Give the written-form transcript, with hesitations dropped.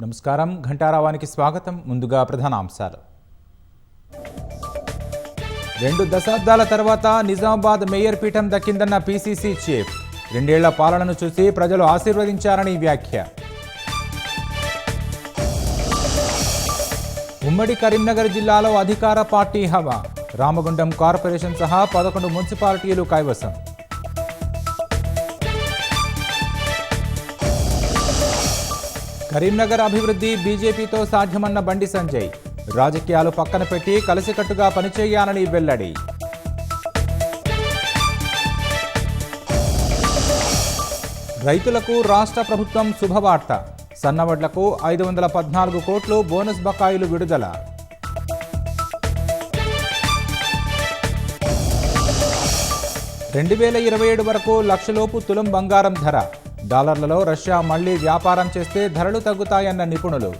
నమస్కారం ఘంటారావానికి స్వాగతం. ముందుగా ప్రధానాంశాలు. 2 దశాబ్దాల తర్వాత నిజామాబాద్ మేయర్ పీఠం దక్కిందన్న పీసీసీ చీఫ్. 2 ఏళ్ల పాలనను చూసి ప్రజలు ఆశీర్వదించారని వ్యాఖ్య. ఉమ్మడి కరీంనగర్ జిల్లాలో అధికార పార్టీ హవా. రామగుండం కార్పొరేషన్ సహా 11 మున్సిపాలిటీలు కైవసం. కరీంనగర్ అభివృద్ధి బీజేపీతో సాధ్యమన్న బండి సంజయ్. రాజకీయాలు పక్కన పెట్టి కలిసికట్టుగా పనిచేయాలని వెల్లడి. రైతులకు రాష్ట్ర ప్రభుత్వం శుభవార్త. సన్నవడ్లకు 514 కోట్లు బోనస్ బకాయిలు విడుదల. $2027 వరకు లక్షలోపు తులం బంగారం ధర. డాలర్లలో రష్యా మళ్లీ వ్యాపారం చేస్తే ధరలు తగ్గుతాయన్న నిపుణులు.